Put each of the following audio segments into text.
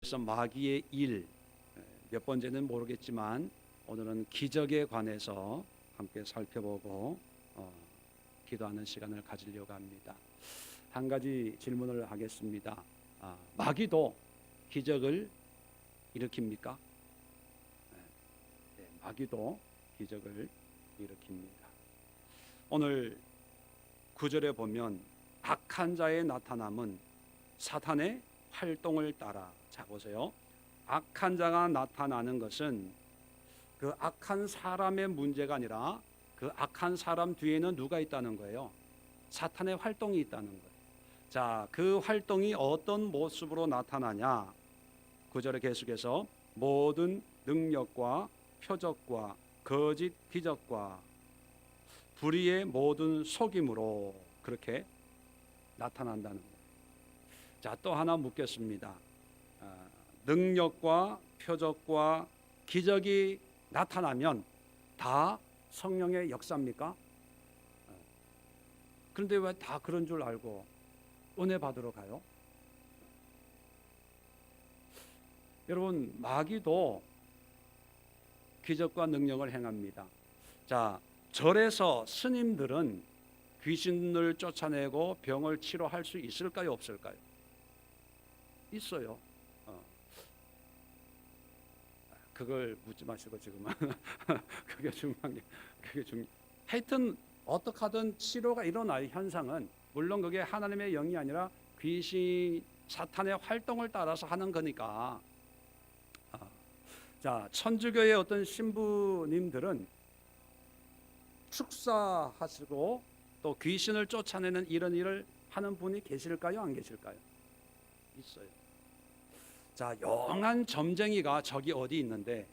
계속해서 마귀의 일, 몇 번째는 모르겠지만 오늘은 기적에 관해서 함께 살펴보고 기도하는 시간을 가지려고 합니다. 한 가지 질문을 하겠습니다. 마귀도 기적을 일으킵니까? 네, 마귀도 기적을 일으킵니다. 오늘 9절에 보면 악한 자의 나타남은 사탄의 활동을 따라, 자 보세요. 악한 자가 나타나는 것은 그 악한 사람의 문제가 아니라 그 악한 사람 뒤에는 누가 있다는 거예요? 사탄의 활동이 있다는 거예요. 자, 그 활동이 어떤 모습으로 나타나냐? 9절에 계속해서 모든 능력과 표적과 거짓 기적과 불의의 모든 속임으로 그렇게 나타난다는 거예요. 자, 또 하나 묻겠습니다. 능력과 표적과 기적이 나타나면 다 성령의 역사입니까? 그런데 왜 다 그런 줄 알고 은혜 받으러 가요? 여러분, 마귀도 기적과 능력을 행합니다. 자, 절에서 스님들은 귀신을 쫓아내고 병을 치료할 수 있을까요, 없을까요? 있어요. 그걸 묻지 마시고 지금은 그게 중요한 게 하여튼 어떻게 하든 치료가 일어나요. 현상은 물론 그게 하나님의 영이 아니라 귀신 사탄의 활동을 따라서 하는 거니까. 자, 천주교의 어떤 신부님들은 축사하시고 또 귀신을 쫓아내는 이런 일을 하는 분이 계실까요, 안 계실까요? 있어요. 자, 영한 점쟁이가 저기 어디 있는데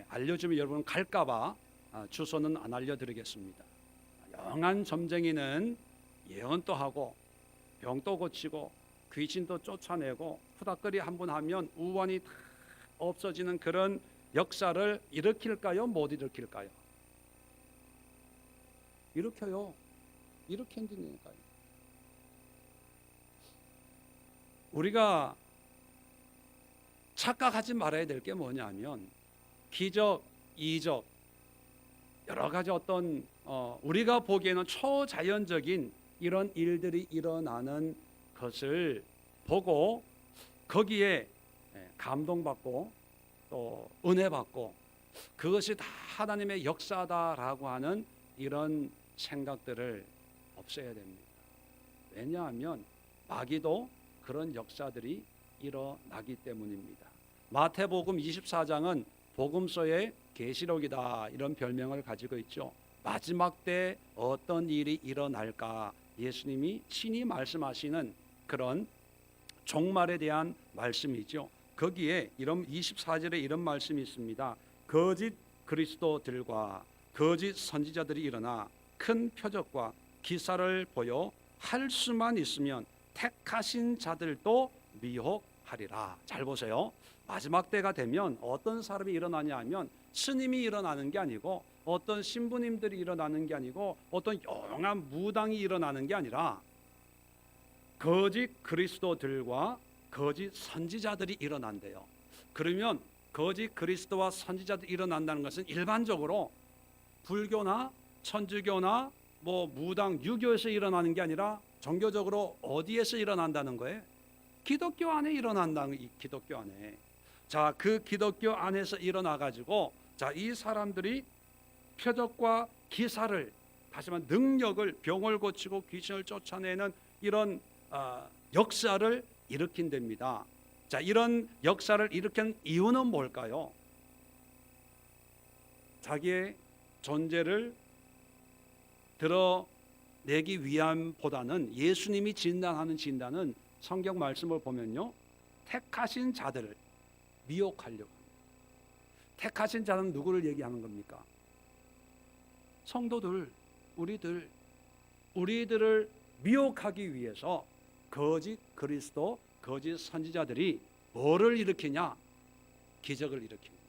알려주면 여러분 갈까봐 주소는 안 알려드리겠습니다. 영한 점쟁이는 예언도 하고 병도 고치고 귀신도 쫓아내고 후닥거리 한 번 하면 우환이 다 없어지는 그런 역사를 일으킬까요, 못 일으킬까요? 일으켜요. 일으킨다니까요. 우리가 착각하지 말아야 될 게 뭐냐면 기적, 이적, 여러 가지 어떤 우리가 보기에는 초자연적인 이런 일들이 일어나는 것을 보고 거기에 감동받고 또 은혜받고 그것이 다 하나님의 역사다라고 하는 이런 생각들을 없애야 됩니다. 왜냐하면 마귀도 그런 역사들이 일어나기 때문입니다. 마태복음 24장은 복음서의 계시록이다 이런 별명을 가지고 있죠. 마지막 때 어떤 일이 일어날까 예수님이 친히 말씀하시는 그런 종말에 대한 말씀이죠. 거기에 이런 24절에 이런 말씀이 있습니다. 거짓 그리스도들과 거짓 선지자들이 일어나 큰 표적과 기사를 보여 할 수만 있으면 택하신 자들도 미혹하리라. 잘 보세요. 마지막 때가 되면 어떤 사람이 일어나냐 하면 스님이 일어나는 게 아니고 어떤 신부님들이 일어나는 게 아니고 어떤 영한 무당이 일어나는 게 아니라 거짓 그리스도들과 거짓 선지자들이 일어난대요. 그러면 거짓 그리스도와 선지자들이 일어난다는 것은 일반적으로 불교나 천주교나 무당 유교에서 일어나는 게 아니라 종교적으로 어디에서 일어난다는 거예요? 기독교 안에 일어난다는 이 기독교 안에. 자, 그 기독교 안에서 일어나 가지고 자, 이 사람들이 표적과 기사를 다시 말해 능력을 병을 고치고 귀신을 쫓아내는 이런 역사를 일으킨답니다. 자, 이런 역사를 일으킨 이유는 뭘까요? 자기의 존재를 드러내기 위함보다는 예수님이 진단하는 진단은 성경 말씀을 보면요, 택하신 자들을 미혹하려고 합니다. 택하신 자는 누구를 얘기하는 겁니까? 성도들, 우리들을 미혹하기 위해서 거짓 그리스도, 거짓 선지자들이 뭐를 일으키냐? 기적을 일으킵니다.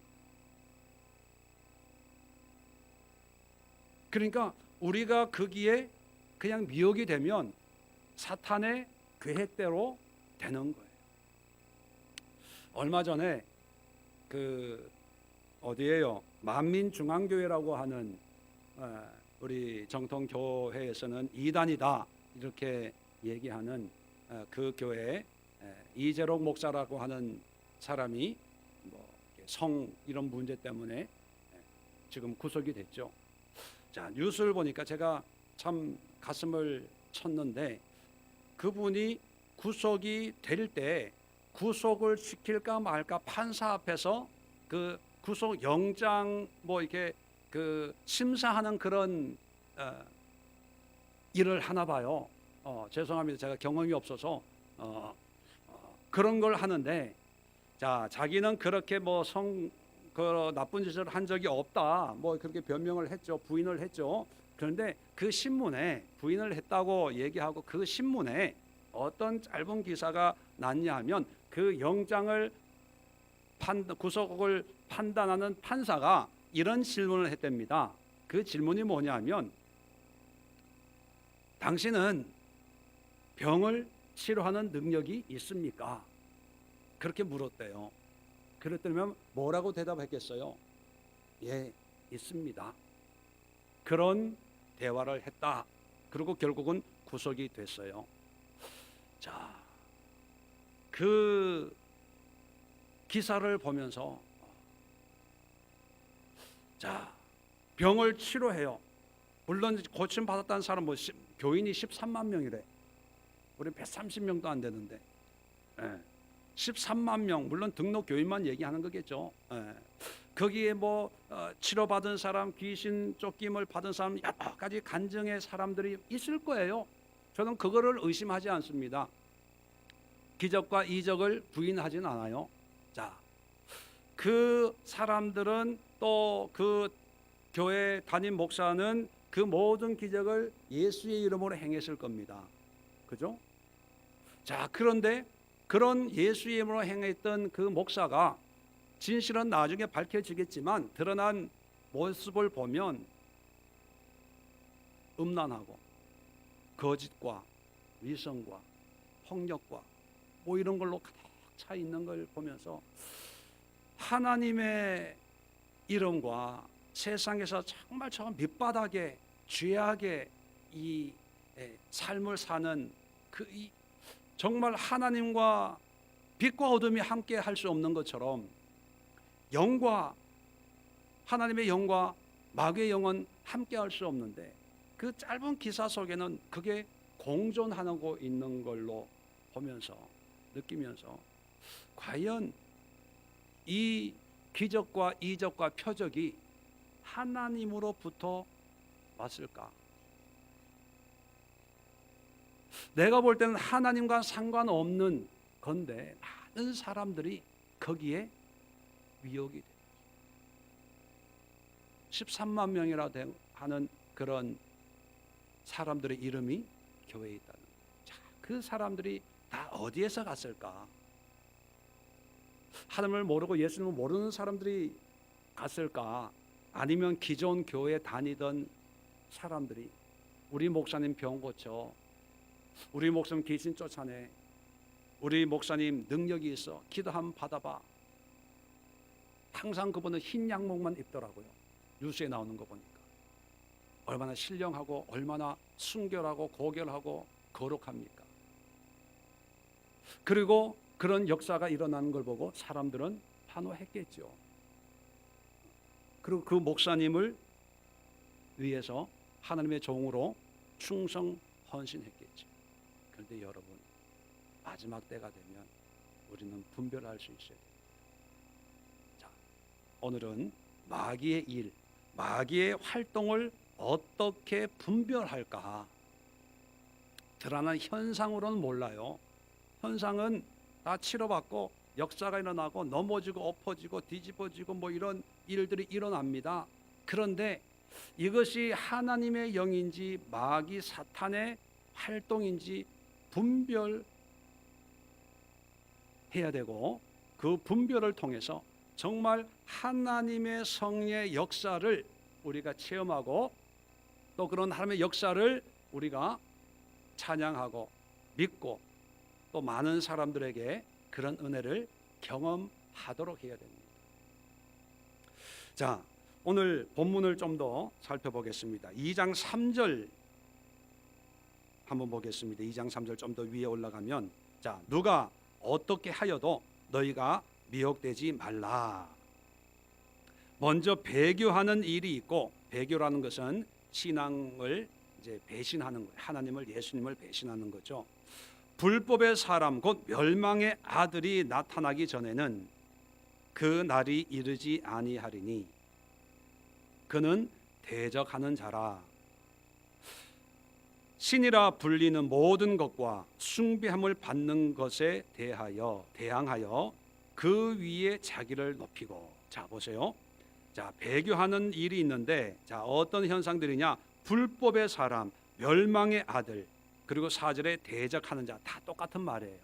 그러니까 우리가 거기에 그냥 미혹이 되면 사탄의 계획대로 되는 거예요. 얼마 전에 그 어디에요? 만민중앙교회라고 하는 우리 정통교회에서는 이단이다 이렇게 얘기하는 그 교회 이재록 목사라고 하는 사람이 뭐 성 이런 문제 때문에 지금 구속이 됐죠. 자, 뉴스를 보니까 제가 참 가슴을 쳤는데, 그분이 구속이 될 때 구속을 시킬까 말까 판사 앞에서 그 구속 영장 뭐 이렇게 그 심사하는 그런 일을 하나 봐요. 죄송합니다. 제가 경험이 없어서 그런 걸 하는데, 자, 자기는 그렇게 뭐 그 나쁜 짓을 한 적이 없다 뭐 그렇게 변명을 했죠. 부인을 했죠. 그런데 그 신문에 부인을 했다고 얘기하고 그 신문에 어떤 짧은 기사가 났냐 하면 그 영장을 구속을 판단하는 판사가 이런 질문을 했답니다. 그 질문이 뭐냐면, 당신은 병을 치료하는 능력이 있습니까? 그렇게 물었대요. 그랬더니 뭐라고 대답했겠어요? 예, 있습니다. 그런 대화를 했다. 그리고 결국은 구속이 됐어요. 자, 그 기사를 보면서 자, 병을 치료해요. 물론 고침 받았다는 사람 뭐 교인이 13만 명이래. 우리 130명도 안 되는데. 13만 명, 물론 등록 교인만 얘기하는 거겠죠. 거기에 뭐 치료받은 사람, 귀신 쫓김을 받은 사람, 여러 가지 간증의 사람들이 있을 거예요. 저는 그거를 의심하지 않습니다. 기적과 이적을 부인하진 않아요. 자, 그 사람들은 또 그 교회 담임 목사는 그 모든 기적을 예수의 이름으로 행했을 겁니다. 그죠? 자, 그런데 그런 예수의 이름으로 행했던 그 목사가 진실은 나중에 밝혀지겠지만 드러난 모습을 보면 음란하고 거짓과 위선과 폭력과 뭐 이런 걸로 가득 차 있는 걸 보면서 하나님의 이름과 세상에서 정말 저 밑바닥에 죄악의 이 삶을 사는 정말 하나님과 빛과 어둠이 함께 할 수 없는 것처럼 하나님의 영과 마귀의 영은 함께 할 수 없는데, 그 짧은 기사 속에는 그게 공존하고 있는 걸로 보면서 느끼면서, 과연 이 기적과 이적과 표적이 하나님으로부터 왔을까? 내가 볼 때는 하나님과 상관없는 건데 많은 사람들이 거기에 미혹이 돼요. 13만 명이라 하는 그런 사람들의 이름이 교회에 있다는 거예요. 자, 그 사람들이 다 어디에서 갔을까? 하나님을 모르고 예수님을 모르는 사람들이 갔을까? 아니면 기존 교회에 다니던 사람들이 우리 목사님 병 고쳐, 우리 목사님 귀신 쫓아내, 우리 목사님 능력이 있어, 기도 한번 받아봐. 항상 그분은 흰 양복만 입더라고요. 뉴스에 나오는 거 보니까 얼마나 신령하고 얼마나 순결하고 고결하고 거룩합니까? 그리고 그런 역사가 일어나는 걸 보고 사람들은 환호했겠죠. 그리고 그 목사님을 위해서 하나님의 종으로 충성 헌신했겠죠. 그런데 여러분, 마지막 때가 되면 우리는 분별할 수 있어야 됩니다. 자, 오늘은 마귀의 일, 마귀의 활동을 어떻게 분별할까? 드러나는 현상으로는 몰라요. 현상은 다 치료받고 역사가 일어나고 넘어지고 엎어지고 뒤집어지고 뭐 이런 일들이 일어납니다. 그런데 이것이 하나님의 영인지 마귀 사탄의 활동인지 분별해야 되고, 그 분별을 통해서 정말 하나님의 성의 역사를 우리가 체험하고, 또 그런 하나님의 역사를 우리가 찬양하고 믿고, 또 많은 사람들에게 그런 은혜를 경험하도록 해야 됩니다. 자, 오늘 본문을 좀 더 살펴보겠습니다. 2장 3절 한번 보겠습니다. 2장 3절 좀 더 위에 올라가면, 자, 누가 어떻게 하여도 너희가 미혹되지 말라. 먼저 배교하는 일이 있고, 배교라는 것은 신앙을 이제 배신하는 거예요. 하나님을, 예수님을 배신하는 거죠. 불법의 사람 곧 멸망의 아들이 나타나기 전에는 그 날이 이르지 아니하리니 그는 대적하는 자라. 신이라 불리는 모든 것과 숭배함을 받는 것에 대항하여 그 위에 자기를 높이고. 자, 보세요. 자, 배교하는 일이 있는데, 자, 어떤 현상들이냐? 불법의 사람, 멸망의 아들, 그리고 4절에 대적하는 자, 다 똑같은 말이에요.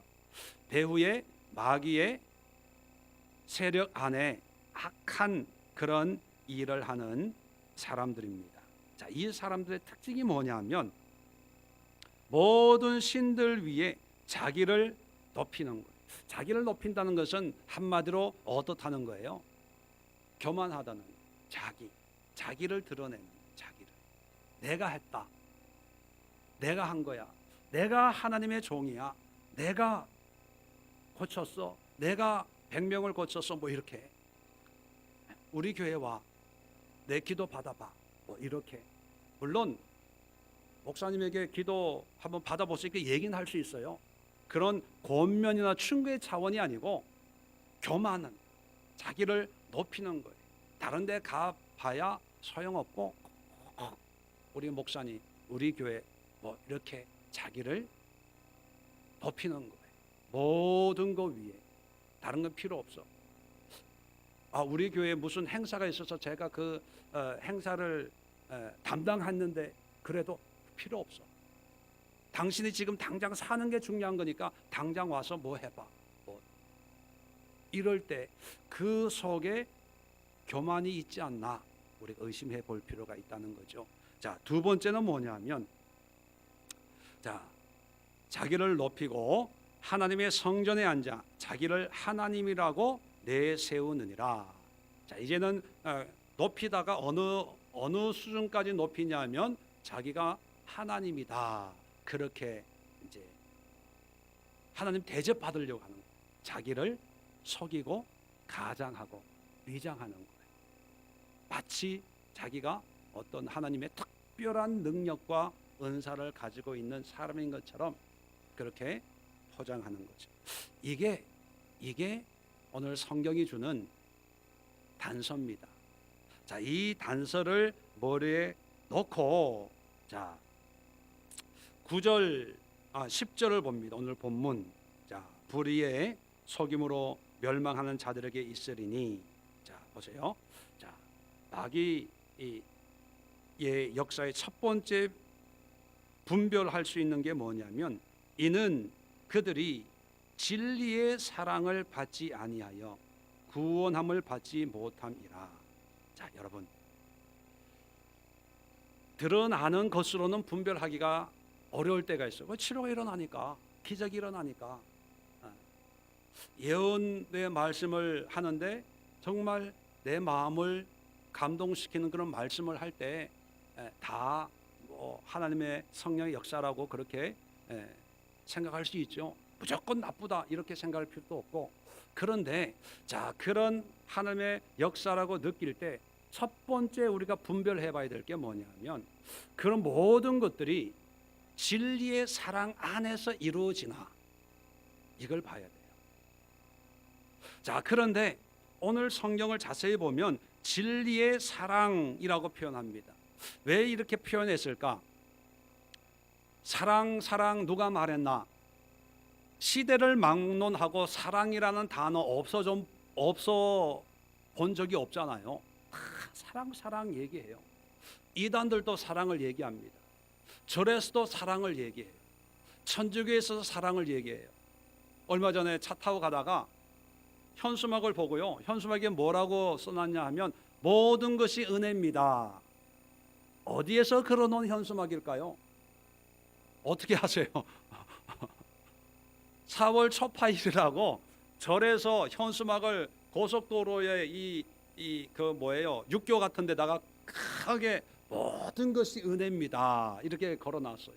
배후에 마귀의 세력 안에 악한 그런 일을 하는 사람들입니다. 자, 이 사람들의 특징이 뭐냐면 모든 신들 위에 자기를 높이는 거예요. 자기를 높인다는 것은 한마디로 어떻다는 거예요? 교만하다는 거예요. 자기를 드러내는, 자기를. 내가 했다. 내가 한 거야. 내가 하나님의 종이야. 내가 고쳤어. 내가 100명을 고쳤어. 뭐 이렇게. 우리 교회 와. 내 기도 받아봐. 뭐 이렇게. 물론 목사님에게 기도 한번 받아보세요. 이렇게 얘기는 할 수 있어요. 그런 권면이나 충고의 차원이 아니고 교만은, 자기를 높이는 거예요. 다른 데 가봐야 소용없고 우리 목사님, 우리 교회 뭐 이렇게 자기를 높이는 거예요. 모든 거 위에. 다른 건 필요 없어. 우리 교회에 무슨 행사가 있어서 제가 그 행사를 담당했는데 그래도 필요 없어. 당신이 지금 당장 사는 게 중요한 거니까 당장 와서 뭐 해봐. 뭐 이럴 때 그 속에 교만이 있지 않나 우리가 의심해 볼 필요가 있다는 거죠. 자, 두 번째는 뭐냐면, 자, 자기를 높이고 하나님의 성전에 앉아 자기를 하나님이라고 내세우느니라. 자, 이제는 높이다가 어느 수준까지 높이냐면 자기가 하나님이다. 그렇게 이제 하나님 대접 받으려고 하는 거예요. 자기를 속이고 가장하고 위장하는 거예요. 마치 자기가 어떤 하나님의 특별한 능력과 은사를 가지고 있는 사람인 것처럼 그렇게 포장하는 거죠. 이게 오늘 성경이 주는 단서입니다. 자, 이 단서를 머리에 놓고, 자, 10절을 봅니다. 오늘 본문. 자, 불의의 속임으로 멸망하는 자들에게 있으리니. 자, 보세요. 자, 마귀의 역사의 첫 번째 분별할 수 있는 게 뭐냐면, 이는 그들이 진리의 사랑을 받지 아니하여 구원함을 받지 못함이라. 자, 여러분, 드러나는 것으로는 분별하기가 어려울 때가 있어요. 치료가 일어나니까, 기적이 일어나니까, 예언의 말씀을 하는데 정말 내 마음을 감동시키는 그런 말씀을 할 때 다 하나님의 성령의 역사라고 그렇게 생각할 수 있죠. 무조건 나쁘다 이렇게 생각할 필요도 없고. 그런데 자, 그런 하나님의 역사라고 느낄 때 첫 번째 우리가 분별해 봐야 될 게 뭐냐면, 그런 모든 것들이 진리의 사랑 안에서 이루어지나, 이걸 봐야 돼요. 자, 그런데 오늘 성경을 자세히 보면 진리의 사랑이라고 표현합니다. 왜 이렇게 표현했을까? 사랑 누가 말했나? 시대를 막론하고 사랑이라는 단어 없어 본 적이 없잖아요. 사랑 얘기해요. 이단들도 사랑을 얘기합니다. 절에서도 사랑을 얘기해요. 천주교에서도 사랑을 얘기해요. 얼마 전에 차 타고 가다가 현수막을 보고요, 현수막에 뭐라고 써놨냐 하면 모든 것이 은혜입니다. 어디에서 걸어놓은 현수막일까요? 어떻게 하세요? 4월 초파일이라고 절에서 현수막을 고속도로에 육교 같은 데다가 크게 모든 것이 은혜입니다 이렇게 걸어놨어요.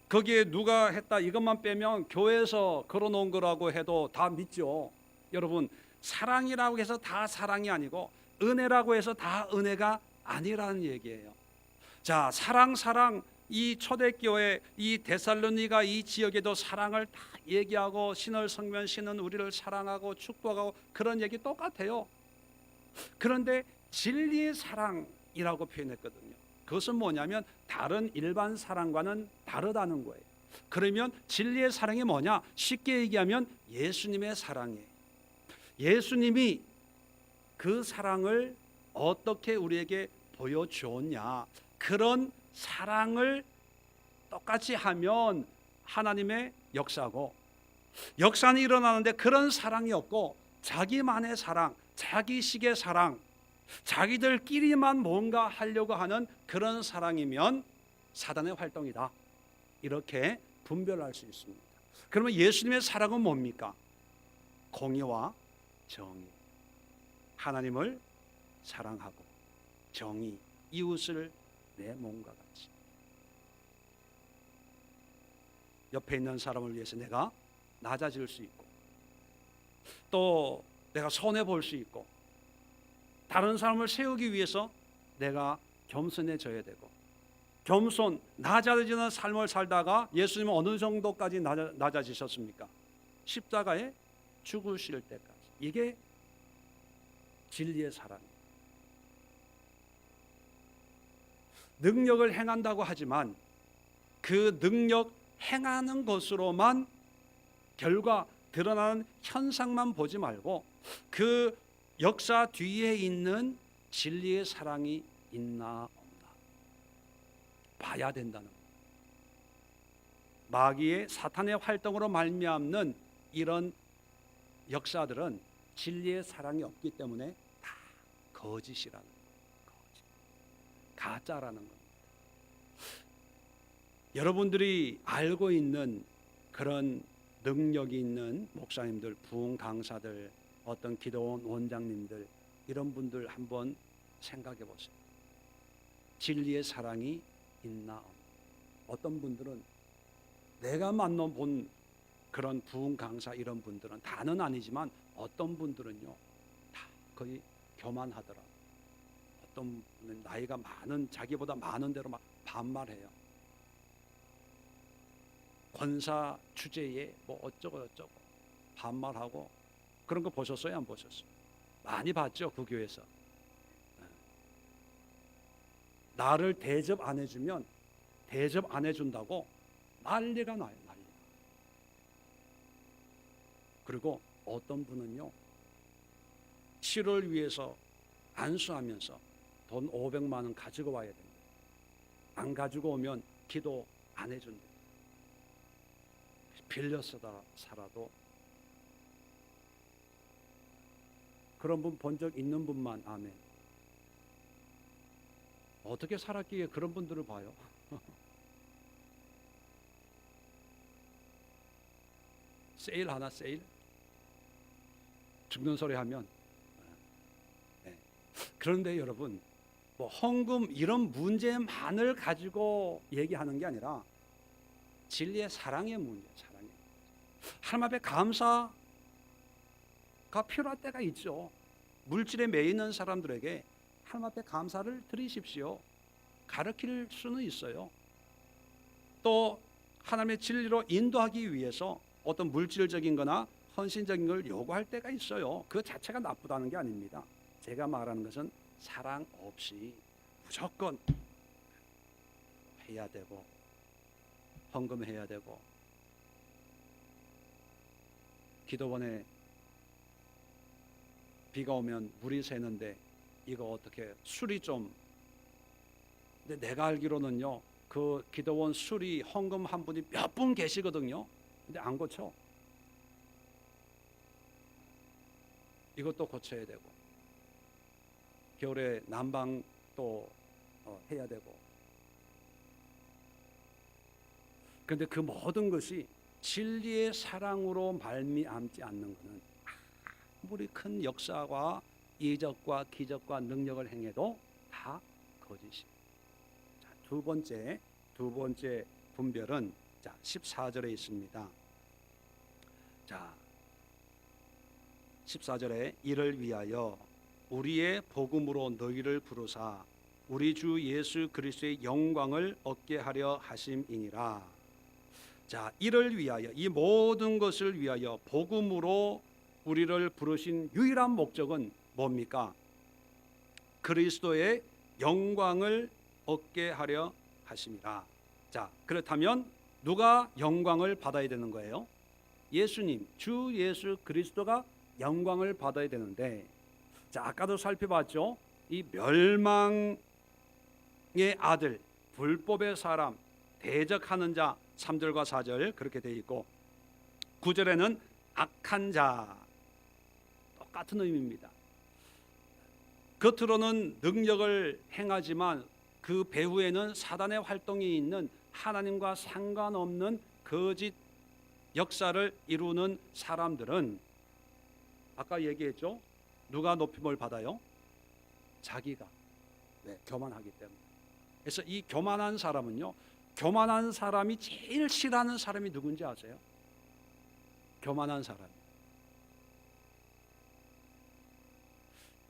거기에 누가 했다 이것만 빼면 교회에서 걸어놓은 거라고 해도 다 믿죠. 여러분, 사랑이라고 해서 다 사랑이 아니고 은혜라고 해서 다 은혜가 아니라는 얘기예요. 자, 사랑 이 초대교회 이 데살로니가 이 지역에도 사랑을 다 얘기하고 신을 성면 신은 우리를 사랑하고 축복하고 그런 얘기 똑같아요. 그런데 진리의 사랑이라고 표현했거든요. 그것은 뭐냐면 다른 일반 사랑과는 다르다는 거예요. 그러면 진리의 사랑이 뭐냐? 쉽게 얘기하면 예수님의 사랑이에요. 예수님이 그 사랑을 어떻게 우리에게 보여주었냐? 그런 사랑을 똑같이 하면 하나님의 역사고, 역사는 일어나는데 그런 사랑이 없고 자기만의 사랑, 자기식의 사랑, 자기들끼리만 뭔가 하려고 하는 그런 사랑이면 사단의 활동이다, 이렇게 분별할 수 있습니다. 그러면 예수님의 사랑은 뭡니까? 공의와 정의, 하나님을 사랑하고 정의, 이웃을 내 몸과 같이. 옆에 있는 사람을 위해서 내가 낮아질 수 있고, 또 내가 손해 볼 수 있고, 다른 사람을 세우기 위해서 내가 겸손해져야 되고, 겸손, 낮아지는 삶을 살다가 예수님은 어느 정도까지 낮아지셨습니까? 십자가에 죽으실 때까지. 이게 진리의 사랑이에요. 능력을 행한다고 하지만 그 능력 행하는 것으로만 결과 드러나는 현상만 보지 말고 그 역사 뒤에 있는 진리의 사랑이 있나 없나 봐야 된다는 거예요. 마귀의 사탄의 활동으로 말미암는 이런 역사들은 진리의 사랑이 없기 때문에 다 거짓이라는 거예요. 거짓. 가짜라는 겁니다. 여러분들이 알고 있는 그런 능력이 있는 목사님들, 부흥 강사들, 어떤 기도원 원장님들, 이런 분들 한번 생각해 보세요. 진리의 사랑이 있나 없나. 어떤 분들은 내가 만나본 그런 부흥 강사 이런 분들은 다는 아니지만 어떤 분들은요 다 거의 교만하더라. 어떤 분은 나이가 많은, 자기보다 많은 대로 막 반말해요. 권사 주제에 뭐 어쩌고 저쩌고 반말하고 그런 거 보셨어요? 안 보셨어요? 많이 봤죠, 그 교회에서. 나를 대접 안 해주면 대접 안 해준다고 난리가 나요, 난리가. 그리고 어떤 분은요 치료를 위해서 안수하면서 돈 500만 원 가지고 와야 됩니다. 안 가지고 오면 기도 안 해준대요. 빌려 살아도. 그런 분 본 적 있는 분만 아멘. 어떻게 살았기에 그런 분들을 봐요? 세일 하나, 세일? 죽는 소리 하면. 네. 그런데 여러분, 뭐 헌금 이런 문제만을 가지고 얘기하는 게 아니라 진리의 사랑의 문제, 사랑의 문제. 하나님 앞에 감사가 필요할 때가 있죠. 물질에 매여 있는 사람들에게 하나님 앞에 감사를 드리십시오. 가르칠 수는 있어요. 또 하나님의 진리로 인도하기 위해서 어떤 물질적인 거나 헌신적인 걸 요구할 때가 있어요. 그 자체가 나쁘다는 게 아닙니다. 제가 말하는 것은 사랑 없이 무조건 해야 되고 헌금해야 되고, 기도원에 비가 오면 물이 새는데 이거 어떻게 수리 좀. 근데 내가 알기로는요 그 기도원 수리 헌금 한 분이 몇 분 계시거든요. 근데 안 고쳐. 이것도 고쳐야 되고, 겨울에 난방 또 해야 되고. 그런데 그 모든 것이 진리의 사랑으로 말미암지 않는 것은 아무리 큰 역사와 이적과 기적과 능력을 행해도 다 거짓이에요. 자, 두 번째 분별은 14절에 있습니다. 자, 14절에 이를 위하여 우리의 복음으로 너희를 부르사 우리 주 예수 그리스도의 영광을 얻게 하려 하심이니라. 자, 이를 위하여, 이 모든 것을 위하여 복음으로 우리를 부르신 유일한 목적은 뭡니까? 그리스도의 영광을 얻게 하려 하심이라. 자, 그렇다면 누가 영광을 받아야 되는 거예요? 예수님, 주 예수 그리스도가 영광을 받아야 되는데, 자, 아까도 살펴봤죠. 이 멸망의 아들, 불법의 사람, 대적하는 자, 3절과 4절 그렇게 되어 있고, 9절에는 악한 자, 똑같은 의미입니다. 겉으로는 능력을 행하지만 그 배후에는 사단의 활동이 있는 하나님과 상관없는 거짓 역사를 이루는 사람들은 아까 얘기했죠. 누가 높임을 받아요? 자기가. 네, 교만하기 때문에. 그래서 이 교만한 사람은요, 교만한 사람이 제일 싫어하는 사람이 누군지 아세요? 교만한 사람.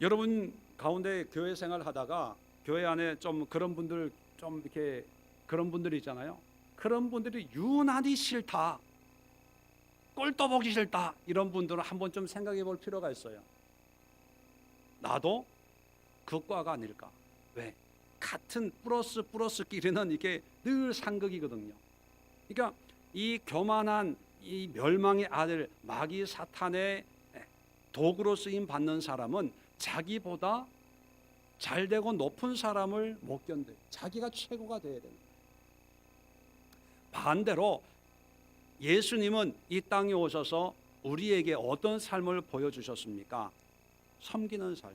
여러분 가운데 교회 생활하다가 교회 안에 좀 그런 분들 좀 이렇게 그런 분들이 있잖아요. 그런 분들이 유난히 싫다, 꼴도 보기 싫다, 이런 분들은 한번 좀 생각해 볼 필요가 있어요. 나도 그 과가 아닐까? 왜? 같은 플러스끼리는 이게 늘 상극이거든요. 그러니까 이 교만한 이 멸망의 아들 마귀 사탄의 도구로 쓰임 받는 사람은 자기보다 잘되고 높은 사람을 못 견뎌요. 자기가 최고가 돼야 됩니다. 반대로 예수님은 이 땅에 오셔서 우리에게 어떤 삶을 보여주셨습니까? 섬기는 삶,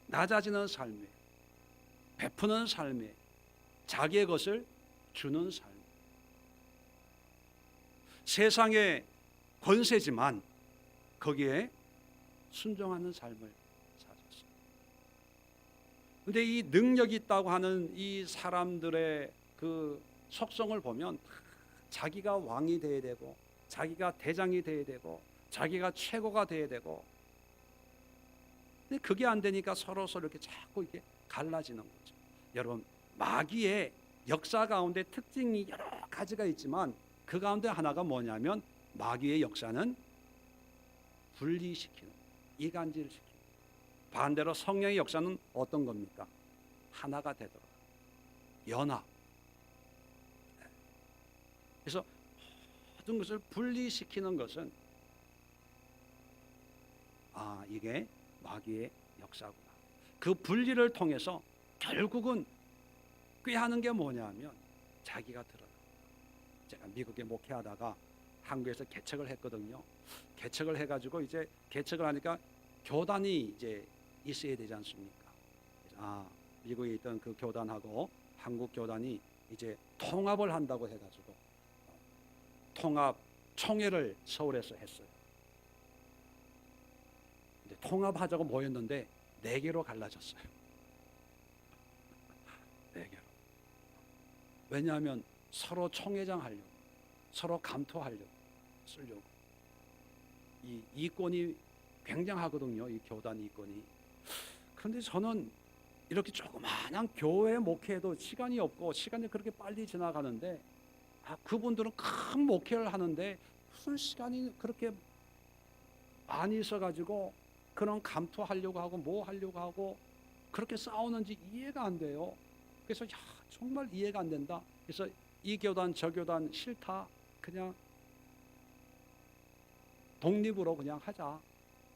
낮아지는 삶, 베푸는 삶, 자기의 것을 주는 삶. 세상의 권세지만 거기에 순종하는 삶을 사셨어요. 그런데 이 능력이 있다고 하는 이 사람들의 그 속성을 보면 자기가 왕이 돼야 되고, 자기가 대장이 돼야 되고, 자기가 최고가 돼야 되고, 근데 그게 안 되니까 서로 이렇게 자꾸 이렇게 갈라지는 거죠. 여러분, 마귀의 역사 가운데 특징이 여러 가지가 있지만 그 가운데 하나가 뭐냐면 마귀의 역사는 분리시키는, 이간질시키는. 반대로 성령의 역사는 어떤 겁니까? 하나가 되도록, 연합. 그래서 모든 것을 분리시키는 것은 이게 마귀의 역사구나. 그 분리를 통해서 결국은 꾀하는 게 뭐냐면 자기가 드러나. 제가 미국에 목회하다가 한국에서 개척을 했거든요. 개척을 해가지고 이제 개척을 하니까 교단이 이제 있어야 되지 않습니까? 미국에 있던 그 교단하고 한국 교단이 이제 통합을 한다고 해가지고 통합 총회를 서울에서 했어요. 근데 통합하자고 모였는데 4개로 갈라졌어요. 4개로. 왜냐하면 서로 총회장 하려고, 서로 감토하려고, 쓰려고. 이 이권이 굉장하거든요. 이 교단 이권이. 그런데 저는 이렇게 조그마한 교회 목회에도 시간이 없고 시간이 그렇게 빨리 지나가는데 그분들은 큰 목회를 하는데 무슨 시간이 그렇게 많이 있어가지고 그런 감투하려고 하고 뭐 하려고 하고 그렇게 싸우는지 이해가 안 돼요. 그래서 정말 이해가 안 된다. 그래서 이 교단 저 교단 싫다. 그냥 독립으로 그냥 하자.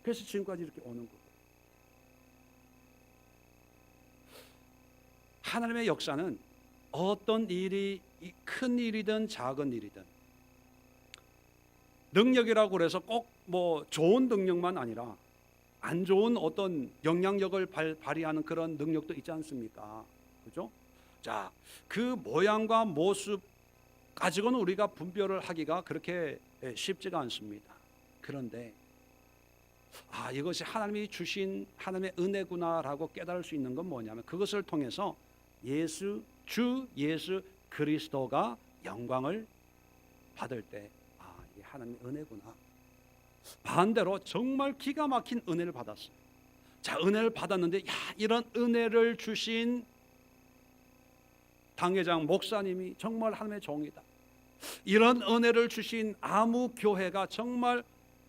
그래서 지금까지 이렇게 오는 거예요. 하나님의 역사는 어떤 일이 큰 일이든 작은 일이든 능력이라고 그래서 꼭 뭐 좋은 능력만 아니라 안 좋은 어떤 영향력을 발휘하는 그런 능력도 있지 않습니까? 그죠? 자, 그 모양과 모습 가지고는 우리가 분별을 하기가 그렇게 쉽지가 않습니다. 그런데 이것이 하나님이 주신 하나님의 은혜구나라고 깨달을 수 있는 건 뭐냐면, 그것을 통해서 주 예수 그리스도가 영광을 받을 때 이게 하나님의 은혜구나. 반대로 정말 기가 막힌 은혜를 받았어요. 자, 은혜를 받았는데 이런 은혜를 주신 당회장 목사님이 정말 하나님의 종이다. 이런 은혜를 주신 아무 교회가 정말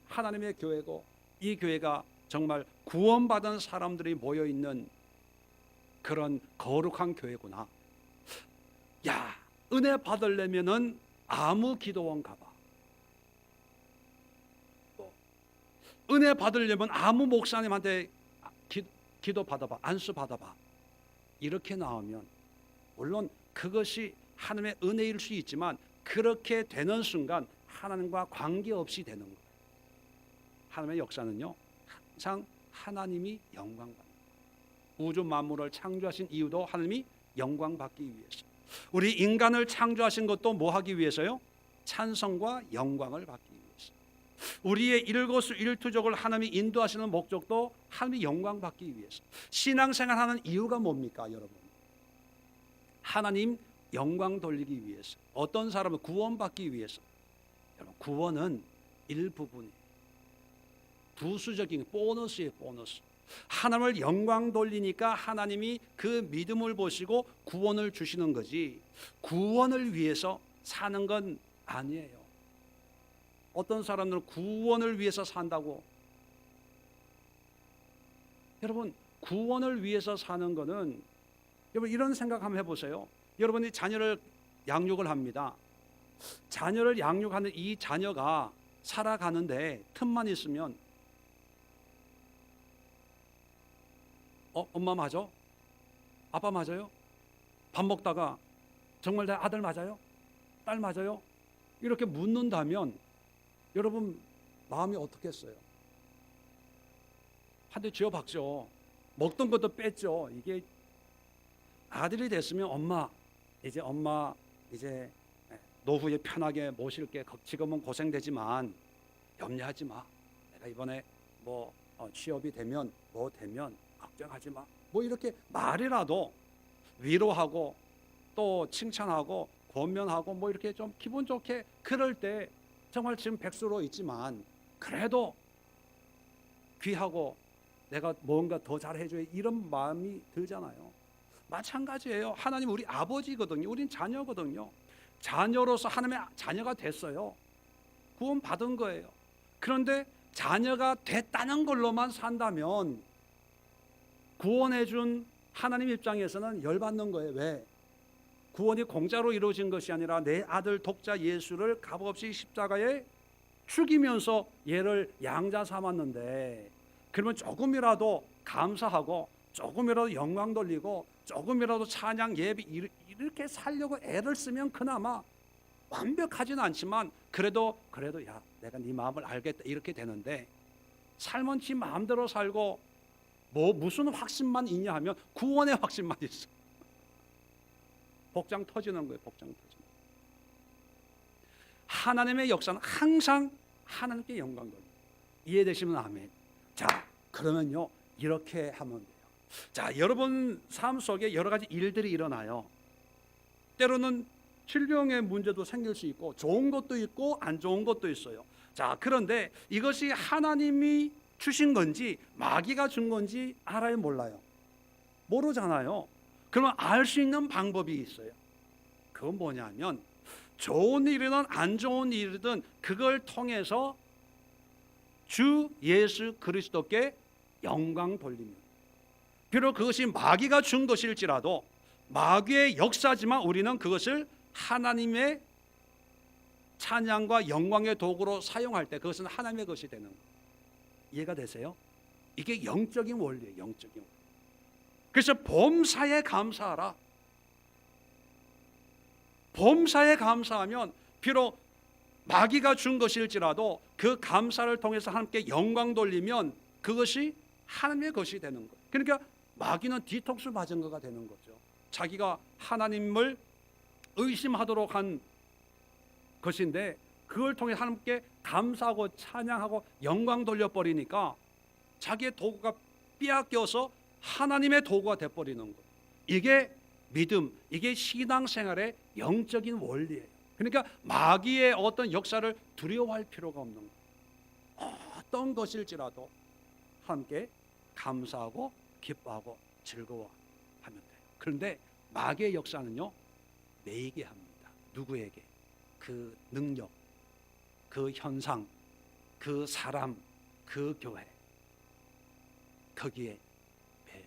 하나님의 교회고, 이 교회가 정말 구원받은 사람들이 모여있는 그런 거룩한 교회구나. 은혜 받으려면은 아무 기도원 가봐. 은혜 받으려면 아무 목사님한테 기도 받아봐, 안수 받아봐. 이렇게 나오면 물론 그것이 하나님의 은혜일 수 있지만, 그렇게 되는 순간 하나님과 관계없이 되는 거예요. 하나님의 역사는요, 항상 하나님이 영광받는, 우주 만물을 창조하신 이유도 하나님이 영광받기 위해서. 우리 인간을 창조하신 것도 뭐 하기 위해서요? 찬송과 영광을 받기 위해서. 우리의 일거수일투족을 하나님이 인도하시는 목적도 하나님이 영광받기 위해서. 신앙생활하는 이유가 뭡니까, 여러분? 하나님 영광 돌리기 위해서. 어떤 사람은 구원받기 위해서. 여러분, 구원은 일부분이에요. 부수적인 보너스예요, 보너스. 하나님을 영광 돌리니까 하나님이 그 믿음을 보시고 구원을 주시는 거지, 구원을 위해서 사는 건 아니에요. 어떤 사람들은 구원을 위해서 산다고. 여러분, 구원을 위해서 사는 거는, 여러분 이런 생각 한번 해보세요. 여러분이 자녀를 양육을 합니다. 자녀를 양육하는 이 자녀가 살아가는데 틈만 있으면 엄마 맞아? 아빠 맞아요? 밥 먹다가 정말 내 아들 맞아요? 딸 맞아요? 이렇게 묻는다면 여러분 마음이 어떻겠어요? 한 대 쥐어박죠. 먹던 것도 뺐죠. 이게 아들이 됐으면 엄마 이제 노후에 편하게 모실게. 지금은 고생되지만 염려하지 마. 내가 이번에 취업이 되면 걱정하지 마. 이렇게 말이라도 위로하고 또 칭찬하고 권면하고 이렇게 좀 기분 좋게, 그럴 때 정말 지금 백수로 있지만 그래도 귀하고 내가 뭔가 더 잘해줘야, 이런 마음이 들잖아요. 마찬가지예요. 하나님 우리 아버지거든요. 우린 자녀거든요. 자녀로서 하나님의 자녀가 됐어요. 구원 받은 거예요. 그런데 자녀가 됐다는 걸로만 산다면 구원해 준 하나님 입장에서는 열받는 거예요. 왜? 구원이 공짜로 이루어진 것이 아니라 내 아들 독자 예수를 값없이 십자가에 죽이면서 얘를 양자 삼았는데, 그러면 조금이라도 감사하고 조금이라도 영광 돌리고 조금이라도 찬양 예배 이렇게 살려고 애를 쓰면 그나마 완벽하지는 않지만 그래도 야, 내가 네 마음을 알겠다, 이렇게 되는데, 삶은 지 마음대로 살고 무슨 확신만 있냐 하면 구원의 확신만 있어. 복장 터지는 거예요. 복장 터지는. 하나님의 역사는 항상 하나님께 영광 돌려. 이해되시면 아멘. 자, 그러면요 이렇게 하면 돼요. 자, 여러분 삶 속에 여러 가지 일들이 일어나요. 때로는 질병의 문제도 생길 수 있고 좋은 것도 있고 안 좋은 것도 있어요. 자, 그런데 이것이 하나님이 주신 건지 마귀가 준 건지 알아요, 몰라요? 모르잖아요. 그러면 알 수 있는 방법이 있어요. 그건 뭐냐면, 좋은 일이든 안 좋은 일이든 그걸 통해서 주 예수 그리스도께 영광 돌립니다. 비록 그것이 마귀가 준 것일지라도, 마귀의 역사지만 우리는 그것을 하나님의 찬양과 영광의 도구로 사용할 때 그것은 하나님의 것이 되는 거예요. 이해가 되세요? 이게 영적인 원리예요. 영적인 원리. 그래서 범사에 감사하라. 범사에 감사하면 비록 마귀가 준 것일지라도 그 감사를 통해서 하나님께 영광 돌리면 그것이 하나님의 것이 되는 거예요. 그러니까 마귀는 디톡스 맞은 거가 되는 거죠. 자기가 하나님을 의심하도록 한 것인데 그걸 통해 하나님께 감사하고 찬양하고 영광 돌려버리니까 자기의 도구가 빼앗겨서 하나님의 도구가 돼버리는 거예요. 이게 믿음, 이게 신앙생활의 영적인 원리예요. 그러니까 마귀의 어떤 역사를 두려워할 필요가 없는 거예요. 어떤 것일지라도 함께 감사하고 기뻐하고 즐거워하면 돼요. 그런데 마귀의 역사는요, 매이게 합니다. 누구에게? 그 능력, 그 현상, 그 사람, 그 교회, 거기에 매여요.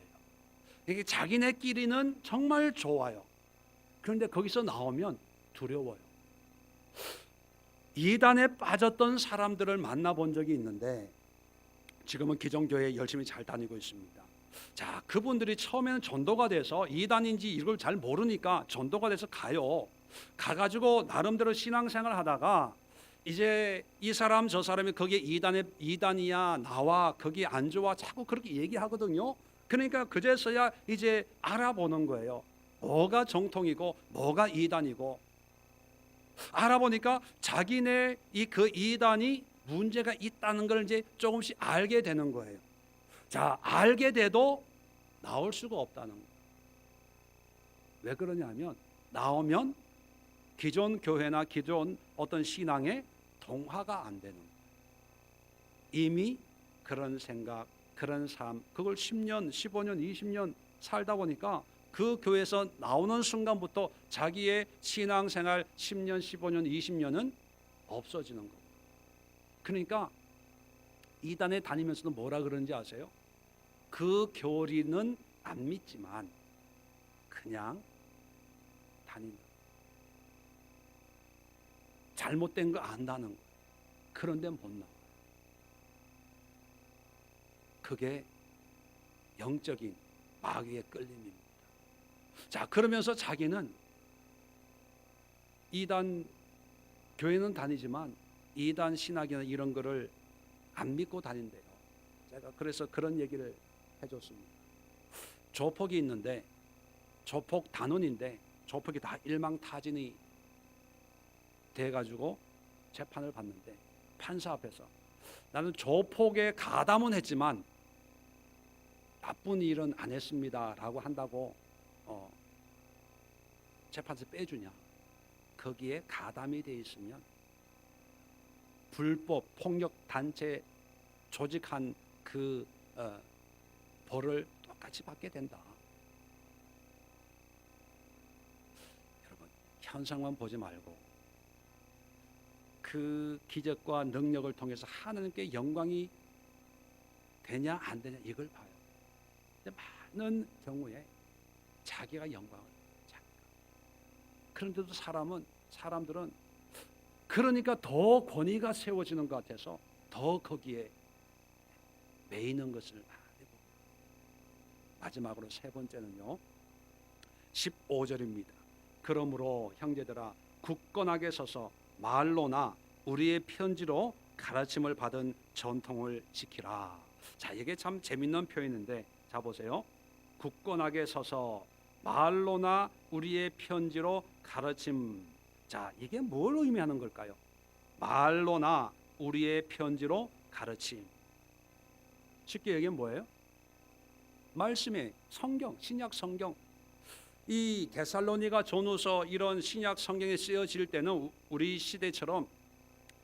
이게 자기네끼리는 정말 좋아요. 그런데 거기서 나오면 두려워요. 이단에 빠졌던 사람들을 만나본 적이 있는데 지금은 기존교회에 열심히 잘 다니고 있습니다. 자, 그분들이 처음에는 전도가 돼서 이단인지 이걸 잘 모르니까 전도가 돼서 가가지고 나름대로 신앙생활을 하다가 이제 이 사람 저 사람이 거기에 이단이야 나와 거기 안 좋아 자꾸 그렇게 얘기하거든요. 그러니까 그제서야 이제 알아보는 거예요. 뭐가 정통이고 뭐가 이단이고, 알아보니까 자기네 그 이단이 문제가 있다는 걸 이제 조금씩 알게 되는 거예요. 자, 알게 돼도 나올 수가 없다는 거예요. 왜 그러냐면 나오면 기존 교회나 기존 어떤 신앙에 동화가 안 되는 거예요. 이미 그런 생각, 그런 삶, 그걸 10년, 15년, 20년 살다 보니까 그 교회에서 나오는 순간부터 자기의 신앙생활 10년, 15년, 20년은 없어지는 거예요. 그러니까 이단에 다니면서도 뭐라 그러는지 아세요? 그 교리는 안 믿지만 그냥 다닌다. 잘못된 거 안다는 거. 그런데 못 나와. 그게 영적인 마귀의 끌림입니다. 자, 그러면서 자기는 이단 교회는 다니지만 이단 신학이나 이런 거를 안 믿고 다닌대요. 제가 그래서 그런 얘기를 해줬습니다. 조폭이 있는데 조폭 단원인데 조폭이 다 일망타진이 돼가지고 재판을 받는데 판사 앞에서 나는 조폭에 가담은 했지만 나쁜 일은 안 했습니다라고 한다고 재판에서 빼주냐? 거기에 가담이 돼 있으면 불법 폭력 단체 조직한 그 벌을 똑같이 받게 된다. 여러분, 현상만 보지 말고 그 기적과 능력을 통해서 하나님께 영광이 되냐 안 되냐 이걸 봐요. 근데 많은 경우에 자기가 영광을 자기가. 그런데도 사람들은 그러니까 더 권위가 세워지는 것 같아서 더 거기에 매이는 것을 알고. 마지막으로 세 번째는요, 15절입니다. 그러므로 형제들아 굳건하게 서서 말로나 우리의 편지로 가르침을 받은 전통을 지키라. 자, 이게 참 재밌는 표현인데, 자 보세요. 굳건하게 서서 말로나 우리의 편지로 가르침. 자, 이게 뭘 의미하는 걸까요? 말로나 우리의 편지로 가르침. 쉽게 얘기하면 뭐예요? 말씀의 성경, 신약 성경. 이 데살로니가 전후서 이런 신약 성경에 쓰여질 때는 우리 시대처럼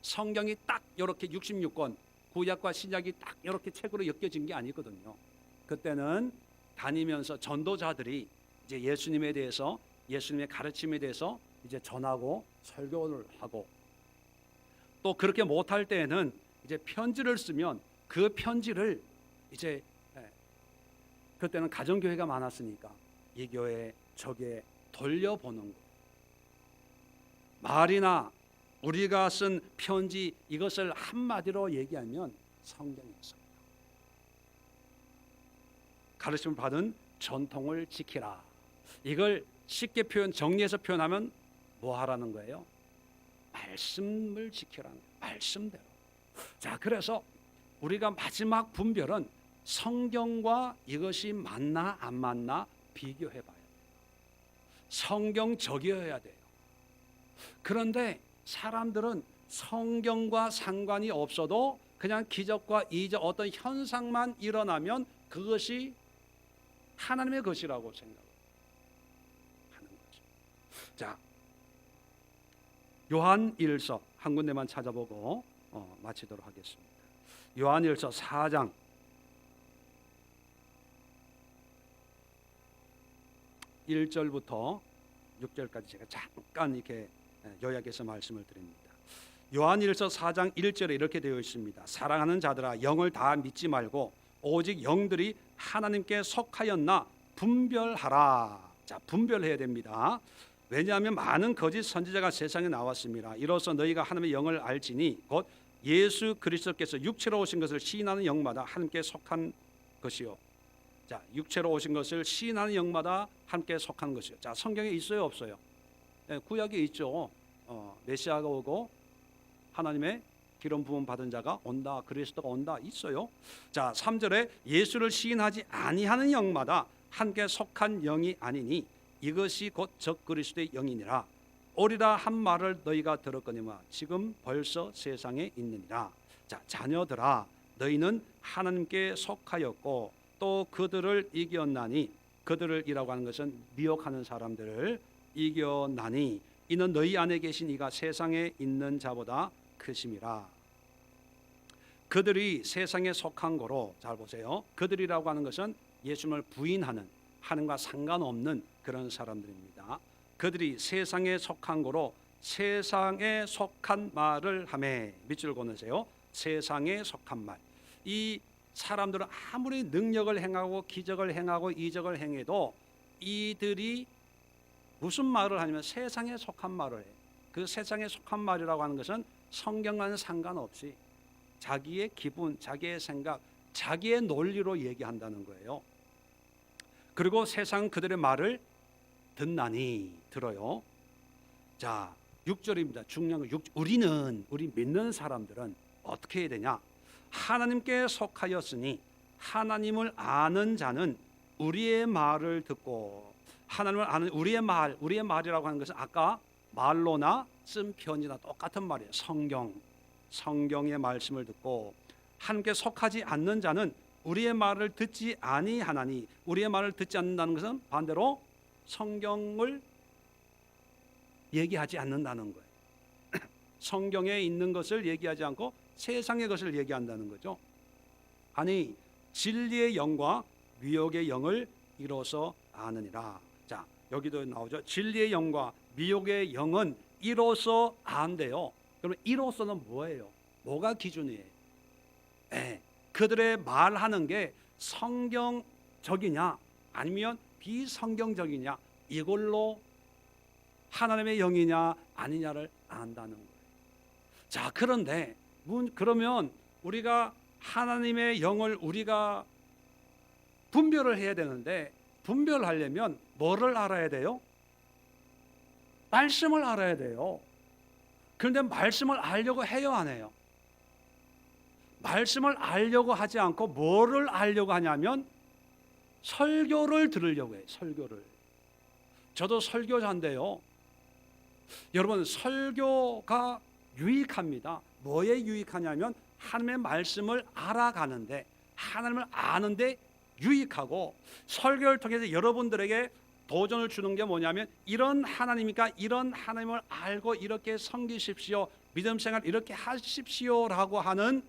성경이 딱 이렇게 66권, 구약과 신약이 딱 이렇게 책으로 엮여진 게 아니거든요. 그때는 다니면서 전도자들이 이제 예수님에 대해서, 예수님의 가르침에 대해서 이제 전하고 설교를 하고, 또 그렇게 못할 때에는 이제 편지를 쓰면 그 편지를 이제 그때는 가정교회가 많았으니까 이 교회 저 교회 돌려보는 거. 말이나 우리가 쓴 편지, 이것을 한마디로 얘기하면 성경이었습니다. 가르침을 받은 전통을 지키라. 이걸 쉽게 정리해서 표현하면 뭐 하라는 거예요? 말씀을 지키라는 거예요. 말씀대로. 자, 그래서 우리가 마지막 분별은 성경과 이것이 맞나 안 맞나 비교해 봐요. 성경적이어야 돼요. 그런데 사람들은 성경과 상관이 없어도 그냥 기적과 이적 어떤 현상만 일어나면 그것이 하나님의 것이라고 생각하는 거죠. 자, 요한일서 한 군데만 찾아보고 마치도록 하겠습니다. 요한일서 4장 1절부터 6절까지 제가 잠깐 이렇게 요약해서 말씀을 드립니다. 요한일서 4장 1절에 이렇게 되어 있습니다. 사랑하는 자들아, 영을 다 믿지 말고 오직 영들이 하나님께 속하였나 분별하라. 자, 분별해야 됩니다. 왜냐하면 많은 거짓 선지자가 세상에 나왔습니다. 이로써 너희가 하나님의 영을 알지니 곧 예수 그리스도께서 육체로 오신 것을 시인하는 영마다 하나님께 속한 것이요. 자, 육체로 오신 것을 시인하는 영마다 함께 속한 것이요. 자, 성경에 있어요, 없어요? 네, 구약에 있죠. 메시아가 오고 하나님의 기름 부음 받은 자가 온다, 그리스도가 온다 있어요. 자, 3절에 예수를 시인하지 아니하는 영마다 함께 속한 영이 아니니 이것이 곧 적 그리스도의 영이니라. 오리라 한 말을 너희가 들었거니와 지금 벌써 세상에 있느니라. 자, 자녀들아, 너희는 하나님께 속하였고 또 그들을 이겼나니, 그들을이라고 하는 것은 미혹하는 사람들을 이겨나니 이는 너희 안에 계신 이가 세상에 있는 자보다 크심이라. 그들이 세상에 속한 거로, 잘 보세요. 그들이라고 하는 것은 예수님을 부인하는, 하나님과 상관없는 그런 사람들입니다. 그들이 세상에 속한 거로 세상에 속한 말을 하매. 밑줄 그으세요. 세상에 속한 말. 이 사람들은 아무리 능력을 행하고 기적을 행하고 이적을 행해도 이들이 무슨 말을 하냐면 세상에 속한 말을 해요. 그 세상에 속한 말이라고 하는 것은 성경과는 상관없이 자기의 기분, 자기의 생각, 자기의 논리로 얘기한다는 거예요. 그리고 세상 그들의 말을 듣나니, 들어요. 자, 6절입니다. 중요한 거. 우리 믿는 사람들은 어떻게 해야 되냐? 하나님께 속하였으니 하나님을 아는 자는 우리의 말을 듣고, 하나님을 아는 우리의 말이라고 하는 것은 아까 말로나 쓴 편지나 똑같은 말이에요. 성경의 말씀을 듣고, 하나님께 속하지 않는 자는 우리의 말을 듣지 아니하나니, 우리의 말을 듣지 않는다는 것은 반대로 성경을 얘기하지 않는다는 거예요. 성경에 있는 것을 얘기하지 않고 세상의 것을 얘기한다는 거죠. 아니, 진리의 영과 미혹의 영을 이로써 아느니라. 자, 여기도 나오죠. 진리의 영과 미혹의 영은 이로써 안돼요. 그러면 이로써는 뭐예요? 뭐가 기준이에요? 그들의 말하는 게 성경적이냐 아니면 비성경적이냐, 이걸로 하나님의 영이냐 아니냐를 안다는 거예요. 자, 그런데 그러면 우리가 하나님의 영을 우리가 분별을 해야 되는데, 분별하려면 뭐를 알아야 돼요? 말씀을 알아야 돼요. 그런데 말씀을 알려고 해요, 안 해요? 말씀을 알려고 하지 않고 뭐를 알려고 하냐면 설교를 들으려고 해요. 설교를. 저도 설교자인데요, 여러분, 설교가 유익합니다. 뭐에 유익하냐면 하나님의 말씀을 알아가는데, 하나님을 아는데 유익하고, 설교를 통해서 여러분들에게 도전을 주는 게 뭐냐면 이런 하나님이니까 이런 하나님을 알고 이렇게 섬기십시오, 믿음 생활 이렇게 하십시오라고 하는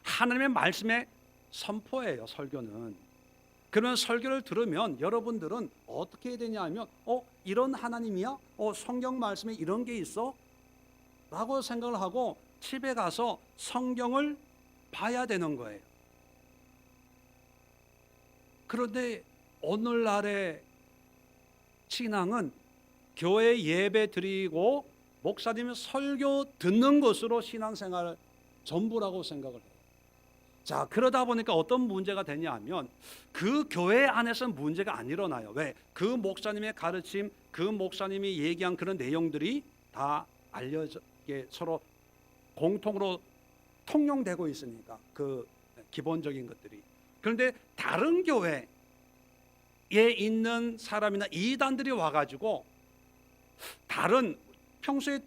하나님의 말씀의 선포예요, 설교는. 그러면 설교를 들으면 여러분들은 어떻게 해야 되냐 하면 이런 하나님이야? 성경 말씀에 이런 게 있어? 라고 생각을 하고 집에 가서 성경을 봐야 되는 거예요. 그런데 오늘날의 신앙은 교회 예배 드리고 목사님 설교 듣는 것으로 신앙생활을 전부라고 생각을 해요. 자, 그러다 보니까 어떤 문제가 되냐 하면 그 교회 안에서는 문제가 안 일어나요. 왜? 그 목사님의 가르침, 그 목사님이 얘기한 그런 내용들이 다 알려져 서로 공통으로 통용되고 있으니까, 그 기본적인 것들이. 그런데 다른 교회에 있는 사람이나 이단들이 와가지고 다른 평소에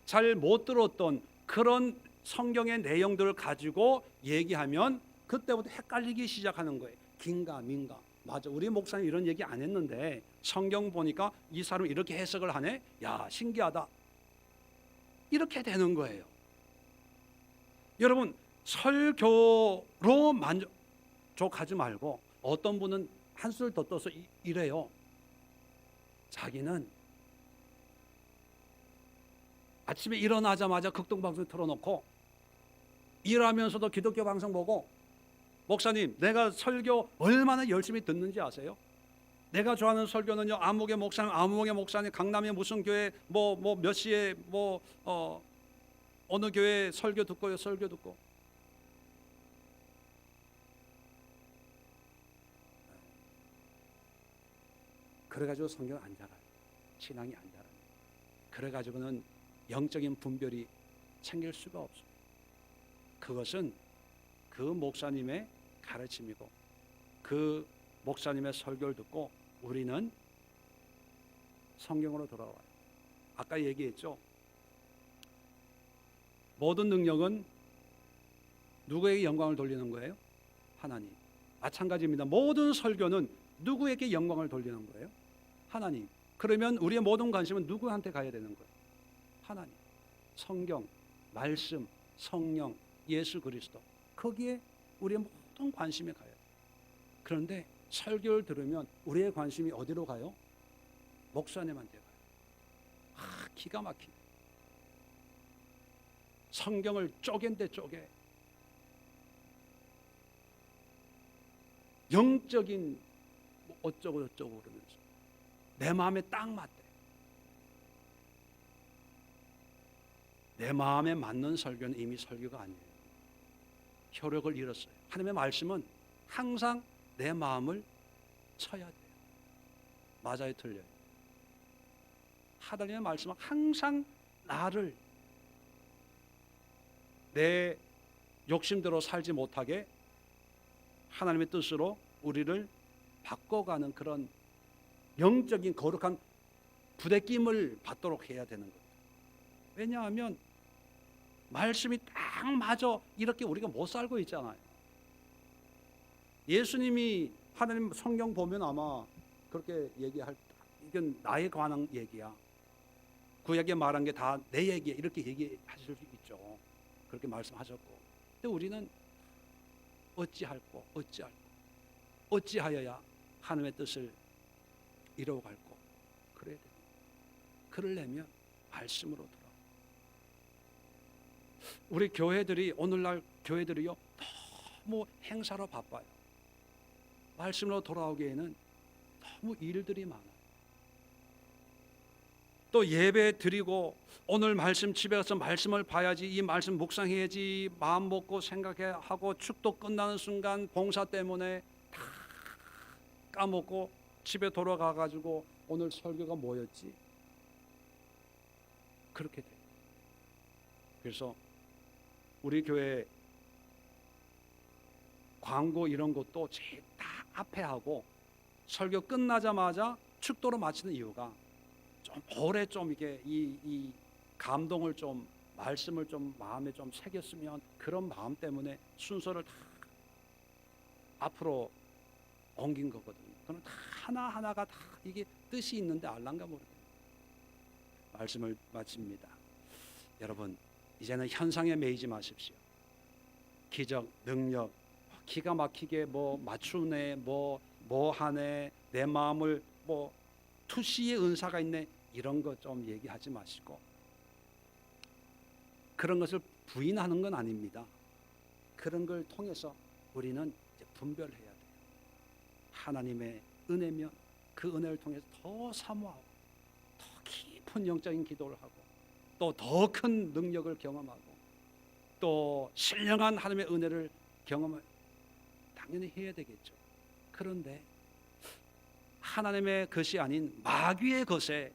잘 못 들었던 그런 성경의 내용들을 가지고 얘기하면 그때부터 헷갈리기 시작하는 거예요. 긴가 민가. 맞아, 우리 목사님 이런 얘기 안 했는데 성경 보니까 이 사람이 이렇게 해석을 하네. 야, 신기하다. 이렇게 되는 거예요. 여러분, 설교로 만족하지 말고 어떤 분은 한술 더 떠서 이래요. 자기는 아침에 일어나자마자 극동방송 틀어놓고 일하면서도 기독교 방송 보고, 목사님 내가 설교 얼마나 열심히 듣는지 아세요? 내가 좋아하는 설교는요, 아무개 목사님 강남의 무슨 교회 뭐 몇 시에 어느 교회 설교 듣고요, 설교 듣고. 그래가지고 성경 안 자라요. 신앙이 안 자라요. 그래가지고는 영적인 분별이 생길 수가 없어요. 그것은 그 목사님의 가르침이고 그 목사님의 설교를 듣고 우리는 성경으로 돌아와요. 아까 얘기했죠. 모든 능력은 누구에게 영광을 돌리는 거예요? 하나님. 마찬가지입니다. 모든 설교는 누구에게 영광을 돌리는 거예요? 하나님. 그러면 우리의 모든 관심은 누구한테 가야 되는 거예요? 하나님. 성경, 말씀, 성령, 예수 그리스도. 거기에 우리의 모든 관심이 가야 돼요. 그런데 설교를 들으면 우리의 관심이 어디로 가요? 목사님한테 가요. 기가 막히네. 성경을 쪼갠데 쪼개. 영적인 어쩌고 저쩌고 그러면서 내 마음에 딱 맞대. 내 마음에 맞는 설교는 이미 설교가 아니에요. 효력을 잃었어요. 하나님의 말씀은 항상 내 마음을 쳐야 돼요. 맞아요, 틀려요? 하나님의 말씀은 항상 나를 내 욕심대로 살지 못하게 하나님의 뜻으로 우리를 바꿔가는 그런 영적인 거룩한 부대낌을 받도록 해야 되는 거예요. 왜냐하면 말씀이 딱 맞아 이렇게 우리가 못 살고 있잖아요. 예수님이 하나님 성경 보면 아마 그렇게 얘기할, 이건 나에 관한 얘기야. 구약에 말한 게 다 내 얘기야. 이렇게 얘기하실 수 있죠. 그렇게 말씀하셨고. 근데 우리는 어찌할꼬 어찌하여야 하나님의 뜻을 이루어갈꼬 그래야 돼요. 그러려면 말씀으로 돌아. 우리 교회들이 오늘날 교회들이요 너무 행사로 바빠요. 말씀으로 돌아오기에는 너무 일들이 많아요. 또 예배 드리고 오늘 말씀 집에 가서 말씀을 봐야지, 이 말씀 묵상해야지 마음 먹고 생각하고 축도 끝나는 순간 봉사 때문에 다 까먹고 집에 돌아가 가지고 오늘 설교가 뭐였지? 그렇게 돼요. 그래서 우리 교회 광고 이런 것도 제일 다 앞에 하고 설교 끝나자마자 축도로 마치는 이유가 좀 오래 좀 이게 이 감동을 좀 말씀을 좀 마음에 좀 새겼으면 그런 마음 때문에 순서를 다 앞으로 옮긴 거거든요. 그럼 다 하나하나가 다 이게 뜻이 있는데 알란가 모르겠네요. 말씀을 마칩니다. 여러분, 이제는 현상에 매이지 마십시오. 기적, 능력, 기가 막히게 뭐 맞추네, 뭐 하네, 내 마음을 뭐 투시의 은사가 있네, 이런 거 좀 얘기하지 마시고 그런 것을 부인하는 건 아닙니다. 그런 걸 통해서 우리는 이제 분별해야 돼요. 하나님의 은혜면 그 은혜를 통해서 더 사모하고 더 깊은 영적인 기도를 하고 또 더 큰 능력을 경험하고 또 신령한 하나님의 은혜를 경험을 당연히 해야 되겠죠. 그런데 하나님의 것이 아닌 마귀의 것에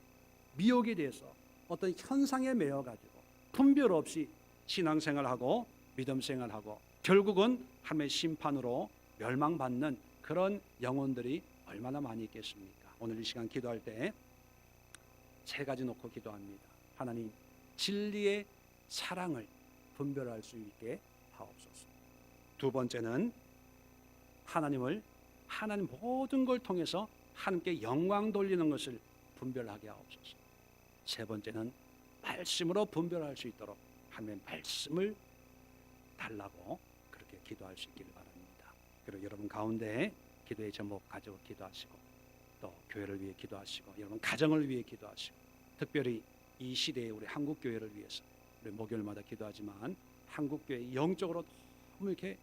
미혹이 돼서 어떤 현상에 매여가지고 분별 없이 신앙생활하고 믿음생활하고 결국은 하나님의 심판으로 멸망받는 그런 영혼들이 얼마나 많이 있겠습니까? 오늘 이 시간 기도할 때 세 가지 놓고 기도합니다. 하나님, 진리의 사랑을 분별할 수 있게 하옵소서. 두 번째는 하나님 모든 걸 통해서 하나님께 영광 돌리는 것을 분별하게 하옵소서. 세 번째는 말씀으로 분별할 수 있도록 하나님의 말씀을 달라고 그렇게 기도할 수 있기를 바랍니다. 그리고 여러분 가운데 기도의 제목 가지고 기도하시고, 또 교회를 위해 기도하시고, 여러분 가정을 위해 기도하시고, 특별히 이 시대에 우리 한국 교회를 위해서 우리 목요일마다 기도하지만 한국 교회 영적으로 너무 이렇게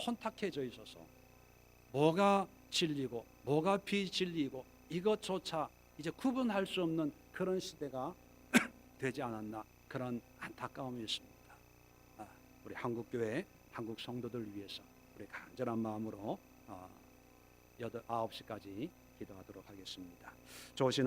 혼탁해져 있어서 뭐가 진리고 뭐가 비진리고 이것조차 이제 구분할 수 없는 그런 시대가 되지 않았나, 그런 안타까움이 있습니다. 우리 한국 교회, 한국 성도들 위해서 우리 간절한 마음으로 9시까지 기도하도록 하겠습니다. 좋으신